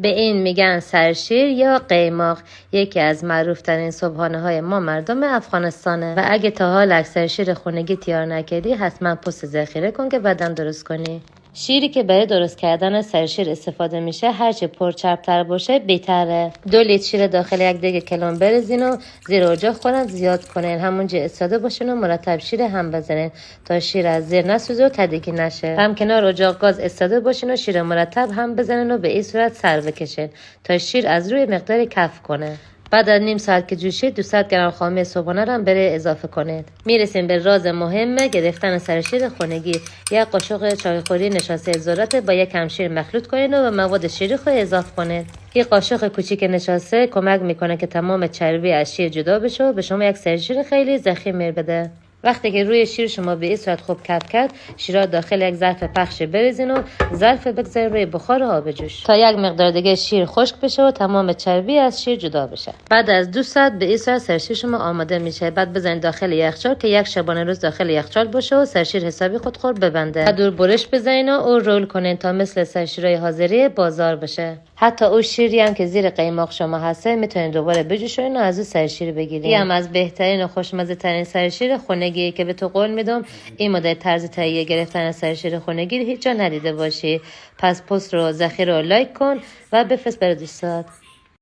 به این میگن سرشیر یا قیماق. یکی از معروفترین صبحانه های ما مردم افغانستانه و اگه تا حال اکثر شیر خونگی تیار نکردی حتما پست ذخیره کن که بعداً درست کنی. شیری که برای درست کردن سرشیر استفاده میشه هرچه پرچربتر باشه بهتره. 2 لیتر شیر داخل یک دیگ کلم بریزین و زیر اجاق خورد زیاد کنین، همونجا ایستاده باشین و مرتب شیر هم بزنین تا شیر از زیر نسوزه و تدیگی نشه. هم کنار اجاق گاز ایستاده باشین و شیر مرتب هم بزنین و به این صورت سر بکشین تا شیر از روی مقداری کف کنه. بعد از نیم ساعت که جوشید 200 گرم خامه صبحانه رو بره اضافه کنید. میرسیم به راز مهمه گرفتن سرشیر خونگی. یک قاشق چایخوری نشاسته ذرت با یک کم شیر مخلوط کنید و به مواد شیری خود اضافه کنید. این قاشق کوچیک نشاسته کمک میکنه که تمام چربی از شیر جدا بشه و به شما یک سرشیر خیلی ضخیم بده. وقتی که روی شیر شما به این صورت خوب کف کرد، شیرا داخل یک ظرف پخش بریزین و ظرف بگذارین روی بخار آب جوش تا یک مقدار دیگه شیر خشک بشه و تمام چربی از شیر جدا بشه. بعد از 2 ساعت به این صورت سرشیر شما آماده میشه. بعد بزنید داخل یخچال که یک شبانه روز داخل یخچال باشه و سرشیر حسابی خودخور ببنده. بعد دور برش بزنین و رول کنین تا مثل سرشیرای حاضری بازار بشه. حتی اون شیری هم که زیر قیماق شما هسته میتونید دوباره بجوشین و از اون سرشیر بگیرید. این هم از بهترین و خوشمزه ترین سرشیر خونگی که به تو قول میدم این مدل طرز تهیه گرفتن سرشیر خونگی هیچ جا ندیده باشی. پس پست رو ذخیره و لایک کن و بفرست برای دوستات.